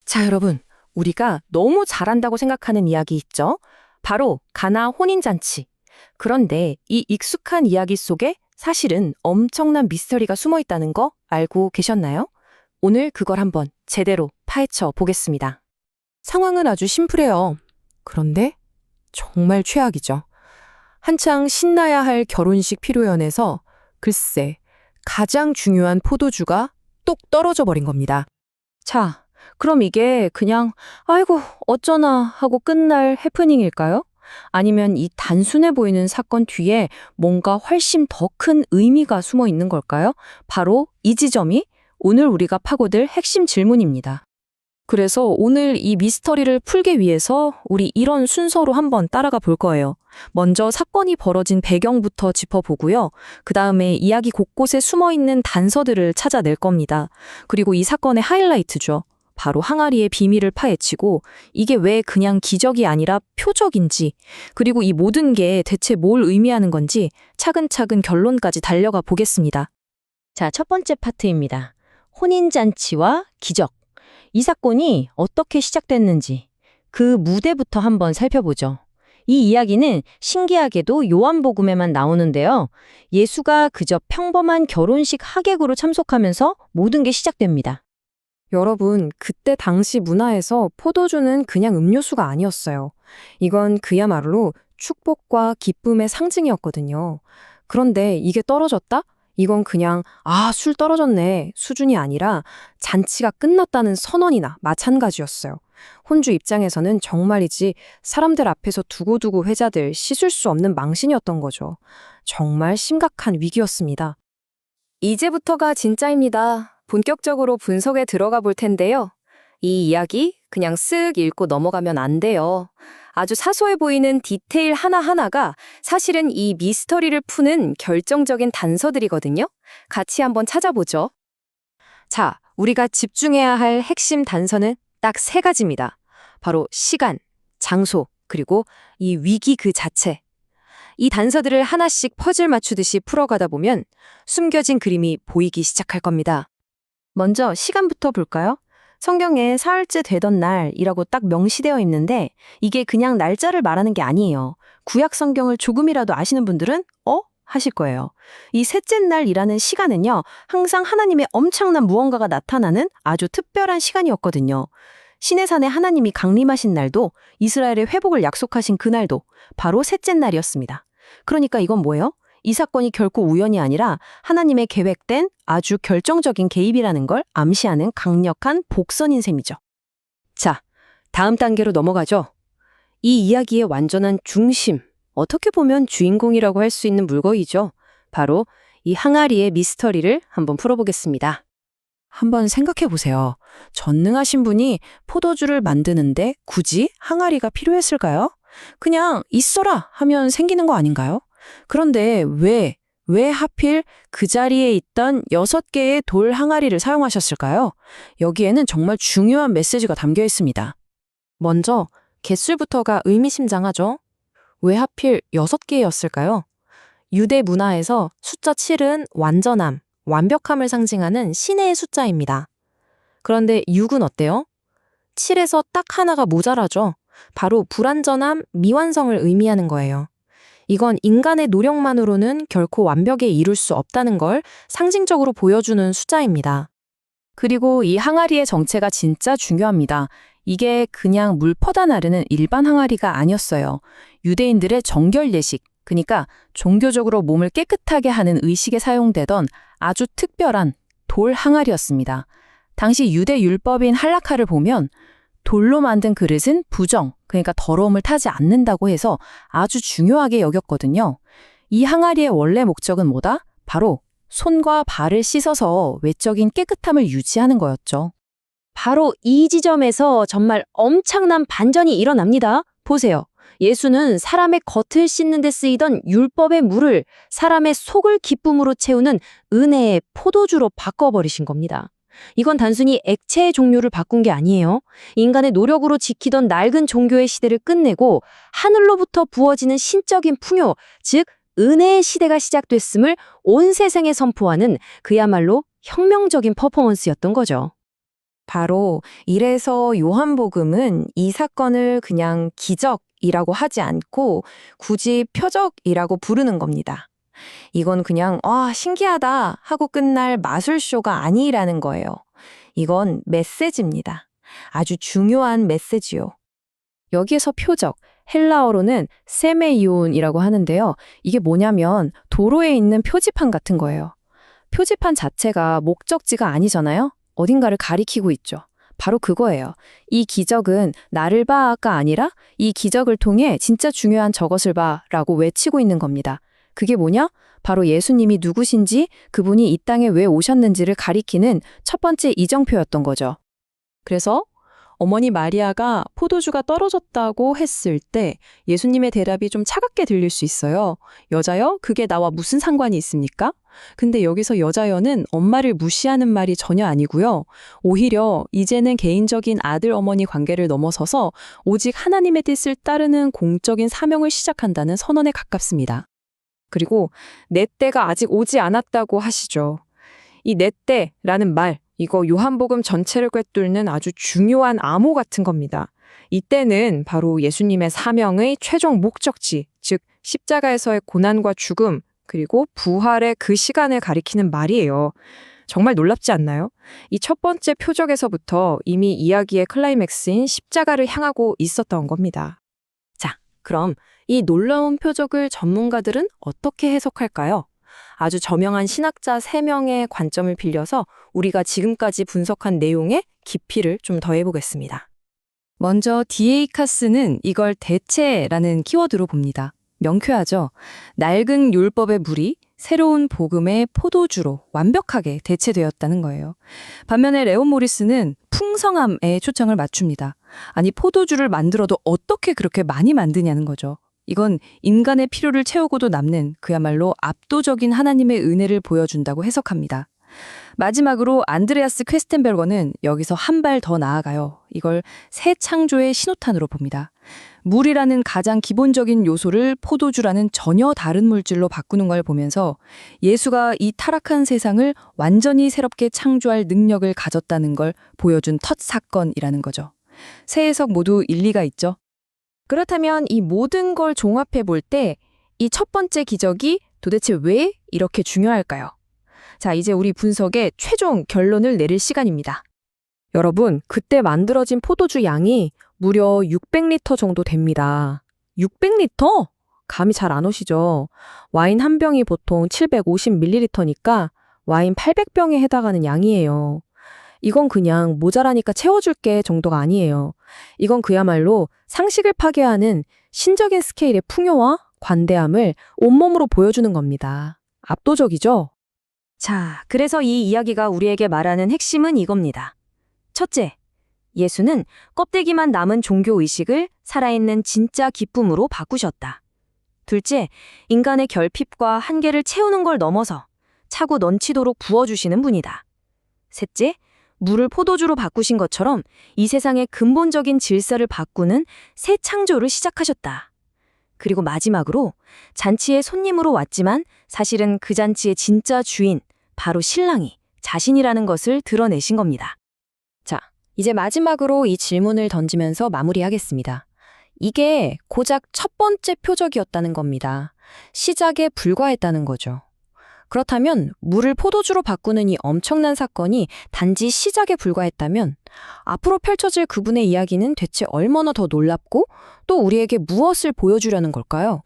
자, 여러분, 우리가 너무 잘한다고 생각하는 이야기 있죠? 바로 가나 혼인잔치. 그런데 이 익숙한 이야기 속에 사실은 엄청난 미스터리가 숨어 있다는 거 알고 계셨나요? 오늘 그걸 한번 제대로 파헤쳐 보겠습니다. 상황은 아주 심플해요. 그런데 정말 최악이죠. 한창 신나야 할 결혼식 피로연에서 글쎄, 가장 중요한 포도주가 똑 떨어져 버린 겁니다. 자, 그럼 이게 그냥 아이고 어쩌나 하고 끝날 해프닝일까요? 아니면 이 단순해 보이는 사건 뒤에 뭔가 훨씬 더 큰 의미가 숨어 있는 걸까요? 바로 이 지점이 오늘 우리가 파고들 핵심 질문입니다. 그래서 오늘 이 미스터리를 풀기 위해서 우리 이런 순서로 한번 따라가 볼 거예요. 먼저 사건이 벌어진 배경부터 짚어보고요. 그 다음에 이야기 곳곳에 숨어 있는 단서들을 찾아낼 겁니다. 그리고 이 사건의 하이라이트죠. 바로 항아리의 비밀을 파헤치고 이게 왜 그냥 기적이 아니라 표적인지, 그리고 이 모든 게 대체 뭘 의미하는 건지 차근차근 결론까지 달려가 보겠습니다. 자, 첫 번째 파트입니다. 혼인잔치와 기적. 이 사건이 어떻게 시작됐는지 그 무대부터 한번 살펴보죠. 이 이야기는 신기하게도 요한복음에만 나오는데요. 예수가 그저 평범한 결혼식 하객으로 참석하면서 모든 게 시작됩니다. 여러분, 그때 당시 문화에서 포도주는 그냥 음료수가 아니었어요. 이건 그야말로 축복과 기쁨의 상징이었거든요. 그런데 이게 떨어졌다? 이건 그냥 술 떨어졌네 수준이 아니라 잔치가 끝났다는 선언이나 마찬가지였어요. 혼주 입장에서는 정말이지 사람들 앞에서 두고두고 회자들 씻을 수 없는 망신이었던 거죠. 정말 심각한 위기였습니다. 이제부터가 진짜입니다. 본격적으로 분석에 들어가 볼 텐데요. 이 이야기 그냥 쓱 읽고 넘어가면 안 돼요. 아주 사소해 보이는 디테일 하나하나가 사실은 이 미스터리를 푸는 결정적인 단서들이거든요. 같이 한번 찾아보죠. 자, 우리가 집중해야 할 핵심 단서는 딱 세 가지입니다. 바로 시간, 장소, 그리고 이 위기 그 자체. 이 단서들을 하나씩 퍼즐 맞추듯이 풀어가다 보면 숨겨진 그림이 보이기 시작할 겁니다. 먼저 시간부터 볼까요? 성경에 사흘째 되던 날이라고 딱 명시되어 있는데 이게 그냥 날짜를 말하는 게 아니에요. 구약 성경을 조금이라도 아시는 분들은 하실 거예요. 이 셋째 날이라는 시간은요, 항상 하나님의 엄청난 무언가가 나타나는 아주 특별한 시간이었거든요. 시내산에 하나님이 강림하신 날도 이스라엘의 회복을 약속하신 그날도 바로 셋째 날이었습니다. 그러니까 이건 뭐예요? 이 사건이 결코 우연이 아니라 하나님의 계획된 아주 결정적인 개입이라는 걸 암시하는 강력한 복선인 셈이죠. 자, 다음 단계로 넘어가죠. 이 이야기의 완전한 중심, 어떻게 보면 주인공이라고 할 수 있는 물건이죠. 바로 이 항아리의 미스터리를 한번 풀어보겠습니다. 한번 생각해 보세요. 전능하신 분이 포도주를 만드는데 굳이 항아리가 필요했을까요? 그냥 있어라 하면 생기는 거 아닌가요? 그런데 왜 하필 그 자리에 있던 6개의 돌 항아리를 사용하셨을까요? 여기에는 정말 중요한 메시지가 담겨 있습니다. 먼저 개수부터가 의미심장하죠. 왜 하필 6개였을까요? 유대 문화에서 숫자 7은 완전함, 완벽함을 상징하는 신의 숫자입니다. 그런데 6은 어때요? 7에서 딱 하나가 모자라죠. 바로 불완전함, 미완성을 의미하는 거예요. 이건 인간의 노력만으로는 결코 완벽에 이룰 수 없다는 걸 상징적으로 보여주는 숫자입니다. 그리고 이 항아리의 정체가 진짜 중요합니다. 이게 그냥 물 퍼다 나르는 일반 항아리가 아니었어요. 유대인들의 정결 예식, 그러니까 종교적으로 몸을 깨끗하게 하는 의식에 사용되던 아주 특별한 돌 항아리였습니다. 당시 유대 율법인 할라카를 보면 돌로 만든 그릇은 부정, 그러니까 더러움을 타지 않는다고 해서 아주 중요하게 여겼거든요. 이 항아리의 원래 목적은 뭐다? 바로 손과 발을 씻어서 외적인 깨끗함을 유지하는 거였죠. 바로 이 지점에서 정말 엄청난 반전이 일어납니다. 보세요. 예수는 사람의 겉을 씻는 데 쓰이던 율법의 물을 사람의 속을 기쁨으로 채우는 은혜의 포도주로 바꿔버리신 겁니다. 이건 단순히 액체의 종류를 바꾼 게 아니에요. 인간의 노력으로 지키던 낡은 종교의 시대를 끝내고 하늘로부터 부어지는 신적인 풍요, 즉 은혜의 시대가 시작됐음을 온 세상에 선포하는 그야말로 혁명적인 퍼포먼스였던 거죠. 바로 이래서 요한복음은 이 사건을 그냥 기적이라고 하지 않고 굳이 표적이라고 부르는 겁니다. 이건 그냥 신기하다 하고 끝날 마술쇼가 아니라는 거예요. 이건 메시지입니다. 아주 중요한 메시지요. 여기에서 표적, 헬라어로는 세메이온이라고 하는데요. 이게 뭐냐면 도로에 있는 표지판 같은 거예요. 표지판 자체가 목적지가 아니잖아요. 어딘가를 가리키고 있죠. 바로 그거예요. 이 기적은 나를 봐가 아니라 이 기적을 통해 진짜 중요한 저것을 봐라고 외치고 있는 겁니다. 그게 뭐냐? 바로 예수님이 누구신지, 그분이 이 땅에 왜 오셨는지를 가리키는 첫 번째 이정표였던 거죠. 그래서 어머니 마리아가 포도주가 떨어졌다고 했을 때 예수님의 대답이 좀 차갑게 들릴 수 있어요. 여자여, 그게 나와 무슨 상관이 있습니까? 근데 여기서 여자여는 엄마를 무시하는 말이 전혀 아니고요. 오히려 이제는 개인적인 아들-어머니 관계를 넘어서서 오직 하나님의 뜻을 따르는 공적인 사명을 시작한다는 선언에 가깝습니다. 그리고 내 때가 아직 오지 않았다고 하시죠. 이 내 때라는 말, 이거 요한복음 전체를 꿰뚫는 아주 중요한 암호 같은 겁니다. 이때는 바로 예수님의 사명의 최종 목적지, 즉 십자가에서의 고난과 죽음, 그리고 부활의 그 시간을 가리키는 말이에요. 정말 놀랍지 않나요? 이 첫 번째 표적에서부터 이미 이야기의 클라이맥스인 십자가를 향하고 있었던 겁니다. 자, 그럼 이 놀라운 표적을 전문가들은 어떻게 해석할까요? 아주 저명한 신학자 3명의 관점을 빌려서 우리가 지금까지 분석한 내용의 깊이를 좀 더해보겠습니다. 먼저 D.A. 카스는 이걸 대체라는 키워드로 봅니다. 명쾌하죠? 낡은 율법의 물이 새로운 복음의 포도주로 완벽하게 대체되었다는 거예요. 반면에 레온 모리스는 풍성함에 초점을 맞춥니다. 아니, 포도주를 만들어도 어떻게 그렇게 많이 만드냐는 거죠. 이건 인간의 필요를 채우고도 남는 그야말로 압도적인 하나님의 은혜를 보여준다고 해석합니다. 마지막으로 안드레아스 퀘스텐베르거는 여기서 한 발 더 나아가요. 이걸 새 창조의 신호탄으로 봅니다. 물이라는 가장 기본적인 요소를 포도주라는 전혀 다른 물질로 바꾸는 걸 보면서 예수가 이 타락한 세상을 완전히 새롭게 창조할 능력을 가졌다는 걸 보여준 첫 사건이라는 거죠. 세 해석 모두 일리가 있죠. 그렇다면 이 모든 걸 종합해 볼 때 이 첫 번째 기적이 도대체 왜 이렇게 중요할까요? 자, 이제 우리 분석의 최종 결론을 내릴 시간입니다. 여러분, 그때 만들어진 포도주 양이 무려 600리터 정도 됩니다. 600리터? 감이 잘 안 오시죠? 와인 한 병이 보통 750ml니까 와인 800병에 해당하는 양이에요. 이건 그냥 모자라니까 채워줄게 정도가 아니에요. 이건 그야말로 상식을 파괴하는 신적인 스케일의 풍요와 관대함을 온몸으로 보여주는 겁니다. 압도적이죠? 자, 그래서 이 이야기가 우리에게 말하는 핵심은 이겁니다. 첫째, 예수는 껍데기만 남은 종교의식을 살아있는 진짜 기쁨으로 바꾸셨다. 둘째, 인간의 결핍과 한계를 채우는 걸 넘어서 차고 넘치도록 부어주시는 분이다. 셋째, 물을 포도주로 바꾸신 것처럼 이 세상의 근본적인 질서를 바꾸는 새 창조를 시작하셨다. 그리고 마지막으로 잔치에 손님으로 왔지만 사실은 그 잔치의 진짜 주인, 바로 신랑이 자신이라는 것을 드러내신 겁니다. 자, 이제 마지막으로 이 질문을 던지면서 마무리하겠습니다. 이게 고작 첫 번째 표적이었다는 겁니다. 시작에 불과했다는 거죠. 그렇다면 물을 포도주로 바꾸는 이 엄청난 사건이 단지 시작에 불과했다면 앞으로 펼쳐질 그분의 이야기는 대체 얼마나 더 놀랍고 또 우리에게 무엇을 보여주려는 걸까요?